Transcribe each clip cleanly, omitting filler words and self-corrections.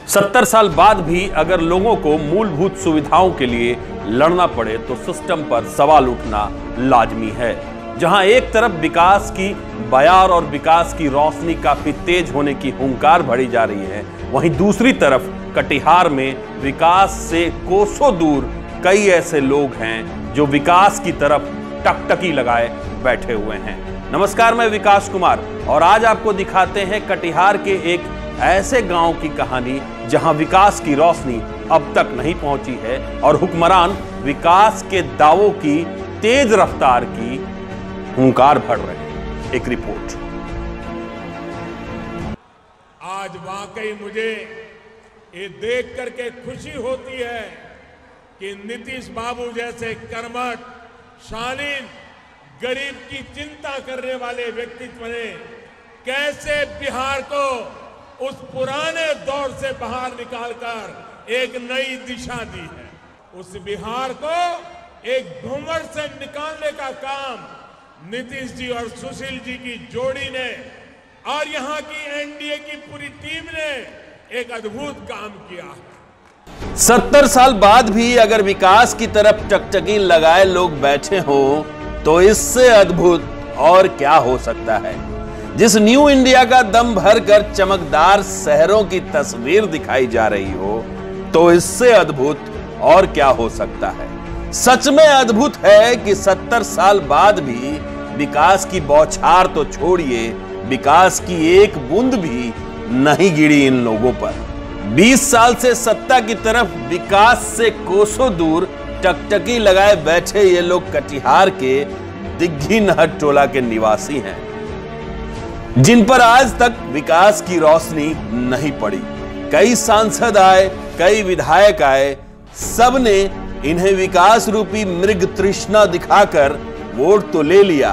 70 साल बाद भी अगर लोगों को मूलभूत सुविधाओं के लिए लड़ना पड़े तो सिस्टम पर सवाल उठना लाजमी है। जहां एक तरफ विकास की बयार और विकास की रोशनी काफी तेज होने की हुंकार भरी जा रही है, वहीं दूसरी तरफ कटिहार में विकास से कोसों दूर कई ऐसे लोग हैं जो विकास की तरफ टकटकी लगाए बैठे हुए हैं। नमस्कार, मैं विकास कुमार और आज आपको दिखाते हैं कटिहार के एक ऐसे गांव की कहानी जहां विकास की रोशनी अब तक नहीं पहुंची है और हुक्मरान विकास के दावों की तेज रफ्तार की हुंकार भर रहे हैं। एक रिपोर्ट। आज वाकई मुझे ये देख करके खुशी होती है कि नीतीश बाबू जैसे कर्मठ, शालीन, गरीब की चिंता करने वाले व्यक्तित्व ने कैसे बिहार को उस पुराने दौर से बाहर निकालकर एक नई दिशा दी है। उस बिहार को एक घूंघट से निकालने का काम नीतीश जी और सुशील जी की जोड़ी ने और यहां की एनडीए की पूरी टीम ने एक अद्भुत काम किया है। 70 साल बाद भी अगर विकास की तरफ टकटकी लगाए लोग बैठे हों तो इससे अद्भुत और क्या हो सकता है। जिस न्यू इंडिया का दम भरकर चमकदार शहरों की तस्वीर दिखाई जा रही हो तो इससे अद्भुत और क्या हो सकता है। सच में अद्भुत है कि 70 साल बाद भी विकास की बौछार तो छोड़िए, विकास की एक बूंद भी नहीं गिरी इन लोगों पर। 20 साल से सत्ता की तरफ विकास से कोसों दूर टकटकी लगाए बैठे ये लोग कटिहार के दिग्घी नहर टोला के निवासी हैं, जिन पर आज तक विकास की रोशनी नहीं पड़ी। कई सांसद आए, कई विधायक आए, सबने इन्हें विकास रूपी मृग तृष्णा दिखाकर वोट तो ले लिया,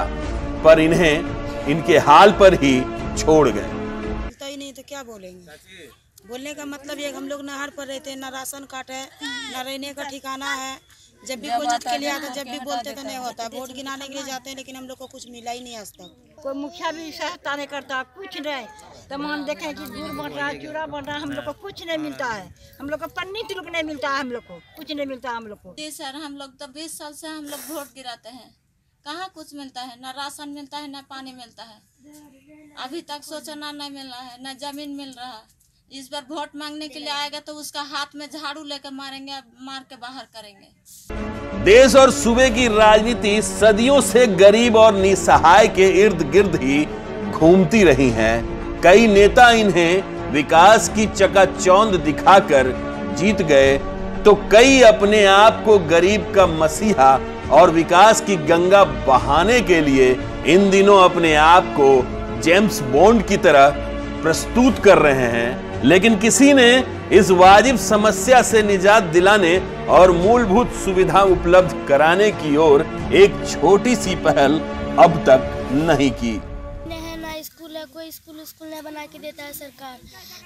पर इन्हें इनके हाल पर ही छोड़ गए। ही नहीं तो क्या बोलेंगे। बोलने का मतलब ये हम लोग नहर पर रहते हैं, ना राशन कार्ड है, ना रहने का ठिकाना है। जब भी कोई चीज के लिए आता, जब भी बोलते तो नहीं होता। वोट गिनाने के लिए जाते हैं लेकिन हम लोग को कुछ मिला ही नहीं आज तक। कोई मुखिया भी सहायता नहीं करता, कुछ नहीं। तब हम देखें कि गुड़ बन रहा है, चूड़ा बन रहा है, हम लोग को कुछ नहीं मिलता है। हम लोग को पन्नी तिलक नहीं मिलता है, हम लोग को कुछ नहीं मिलता हम लोग को। जी सर, हम लोग तो 20 साल से हम लोग वोट गिराते हैं, कहाँ कुछ मिलता है। ना राशन मिलता है, ना पानी मिलता है। अभी तक शौचालय नहीं मिल रहा है, ना जमीन मिल रहा है। इस बार वोट मांगने के लिए आएगा तो उसका हाथ में झाड़ू लेकर मारेंगे, मार के बाहर करेंगे। देश और सूबे की राजनीति सदियों से गरीब और निसहाय के इर्द गिर्द ही घूमती रही हैं। कई नेता इन्हें विकास की चकाचौंध दिखाकर जीत गए तो कई अपने आप को गरीब का मसीहा और विकास की गंगा बहाने के लिए इन दिनों अपने आप को जेम्स बॉन्ड की तरह प्रस्तुत कर रहे हैं। लेकिन किसी ने इस वाजिब समस्या से निजात दिलाने और मूलभूत सुविधा उपलब्ध कराने की ओर एक छोटी सी पहल अब तक नहीं की। ना स्कूल है, कोई स्कूल नहीं बना के देता है सरकार।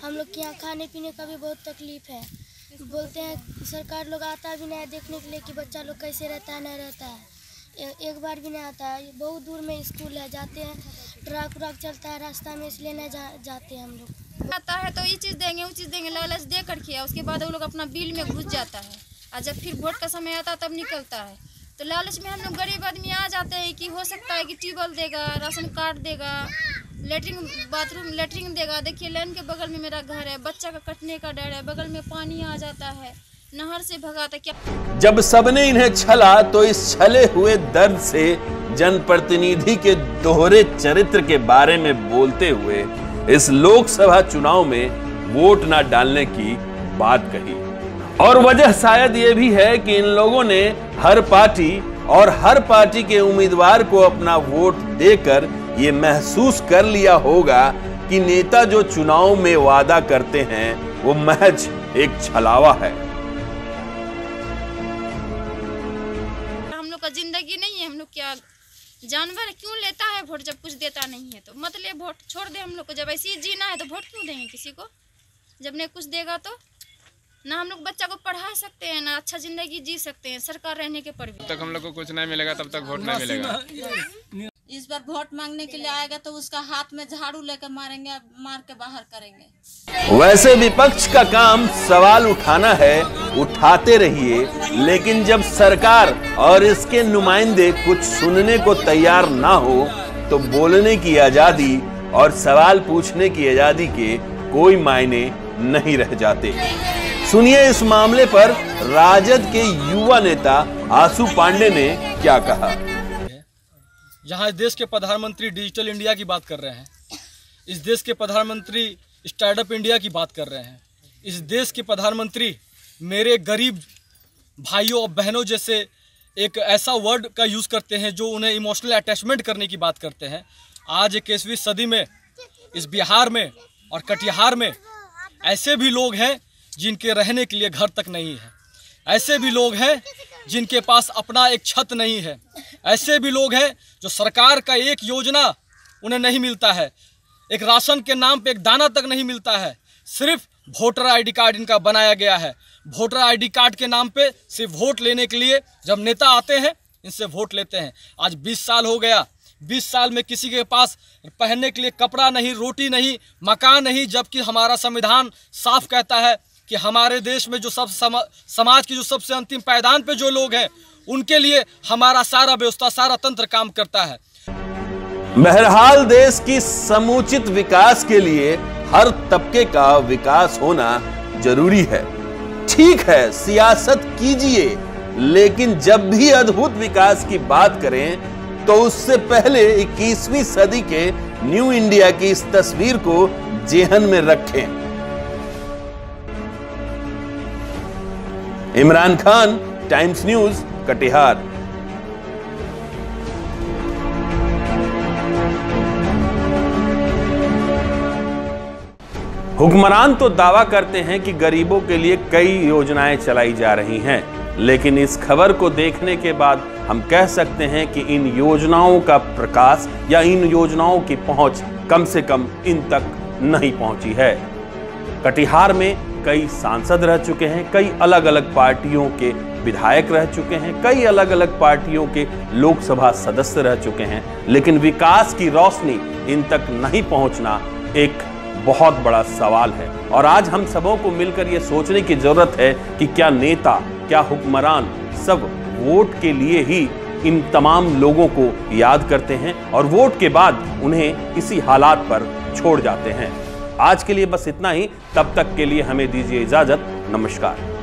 हम लोग के यहाँ खाने पीने का भी बहुत तकलीफ है। बोलते हैं सरकार लोग आता भी नहीं है देखने के लिए कि बच्चा लोग कैसे रहता है, नहीं रहता है। एक बार भी नहीं आता है। बहुत दूर में स्कूल है, जाते हैं ट्रक व्रक चलता है रास्ता में, इसलिए नहीं जाते हम लोग। आता है तो ये चीज़ देंगे, वो चीज़ देंगे, लालच दे कर किया। उसके बाद वो लोग अपना बिल में घुस जाता है और जब फिर वोट का समय आता है तब निकलता है। तो लालच में हम लोग गरीब आदमी आ जाते हैं कि हो सकता है कि ट्यूबवेल देगा, राशन कार्ड देगा, लेटरिन बाथरूम लेटरिन देगा। देखिए लाइन के बगल में मेरा घर है, बच्चा का कटने का डर है, बगल में पानी आ जाता है, नहर से भगाता क्या। जब सबने इन्हें छला तो इस छले हुए दर्द से जनप्रतिनिधि के दोहरे चरित्र के बारे में बोलते हुए इस लोकसभा चुनाव में वोट ना डालने की बात कही। और वजह शायद ये भी है कि इन लोगों ने हर पार्टी के उम्मीदवार को अपना वोट देकर ये महसूस कर लिया होगा कि नेता जो चुनाव में वादा करते हैं वो महज एक छलावा है। हम लोग का जिंदगी नहीं है, हम लोग क्या जानवर क्यों लेता है वोट जब कुछ देता नहीं है। तो मत ले वोट, छोड़ दे हम लोग को। जब ऐसे ही जीना है तो वोट क्यों देंगे किसी को जब नहीं कुछ देगा। तो ना हम लोग बच्चा को पढ़ा सकते हैं, ना अच्छा जिंदगी जी सकते हैं सरकार रहने के पर भी। जब तक हम लोग को कुछ नहीं मिलेगा तब तक वोट नहीं मिलेगा। इस बार वोट मांगने के लिए आएगा तो उसका हाथ में झाड़ू लेकर मारेंगे, मार के बाहर करेंगे। वैसे विपक्ष का काम सवाल उठाना है, उठाते रहिए, लेकिन जब सरकार और इसके नुमाइंदे कुछ सुनने को तैयार ना हो तो बोलने की आजादी और सवाल पूछने की आजादी के कोई मायने नहीं रह जाते। सुनिए इस मामले पर राजद के युवा नेता आशु पांडे ने क्या कहा। जहां इस देश के प्रधानमंत्री डिजिटल इंडिया की बात कर रहे हैं, इस देश के प्रधानमंत्री स्टार्टअप इंडिया की बात कर रहे हैं, इस देश के प्रधानमंत्री मेरे गरीब भाइयों और बहनों जैसे एक ऐसा वर्ड का यूज़ करते हैं जो उन्हें इमोशनल अटैचमेंट करने की बात करते हैं। आज 21वीं सदी में इस बिहार में और कटिहार में ऐसे भी लोग हैं जिनके रहने के लिए घर तक नहीं है, ऐसे भी लोग हैं जिनके पास अपना एक छत नहीं है, ऐसे भी लोग हैं जो सरकार का एक योजना उन्हें नहीं मिलता है, एक राशन के नाम पे एक दाना तक नहीं मिलता है। सिर्फ वोटर आईडी कार्ड इनका बनाया गया है। वोटर आईडी कार्ड के नाम पे सिर्फ वोट लेने के लिए जब नेता आते हैं इनसे वोट लेते हैं। आज 20 साल हो गया, 20 साल में किसी के पास पहनने के लिए कपड़ा नहीं, रोटी नहीं, मकान नहीं, जबकि हमारा संविधान साफ कहता है कि हमारे देश में जो सब समाज की जो सबसे अंतिम पायदान पे जो लोग हैं उनके लिए हमारा सारा व्यवस्था, सारा तंत्र काम करता है। बहरहाल देश की समुचित विकास के लिए हर तबके का विकास होना जरूरी है। ठीक है, सियासत कीजिए, लेकिन जब भी अद्भुत विकास की बात करें तो उससे पहले 21वीं सदी के न्यू इंडिया की इस तस्वीर को जेहन में रखें। Imran Khan, times news, Katihar. हुक्मरान तो दावा करते हैं कि गरीबों के लिए कई योजनाएं चलाई जा रही हैं, लेकिन इस खबर को देखने के बाद हम कह सकते हैं कि इन योजनाओं का प्रकाश या इन योजनाओं की पहुंच कम से कम इन तक नहीं पहुंची है। कटिहार में कई सांसद रह चुके हैं, कई अलग अलग पार्टियों के विधायक रह चुके हैं, कई अलग अलग पार्टियों के लोकसभा सदस्य रह चुके हैं, लेकिन विकास की रोशनी इन तक नहीं पहुंचना एक बहुत बड़ा सवाल है। और आज हम सबों को मिलकर यह सोचने की जरूरत है कि क्या नेता, क्या हुक्मरान सब वोट के लिए ही इन तमाम लोगों को याद करते हैं और वोट के बाद उन्हें इसी हालात पर छोड़ जाते हैं। आज के लिए बस इतना ही। तब तक के लिए हमें दीजिए इजाजत। नमस्कार।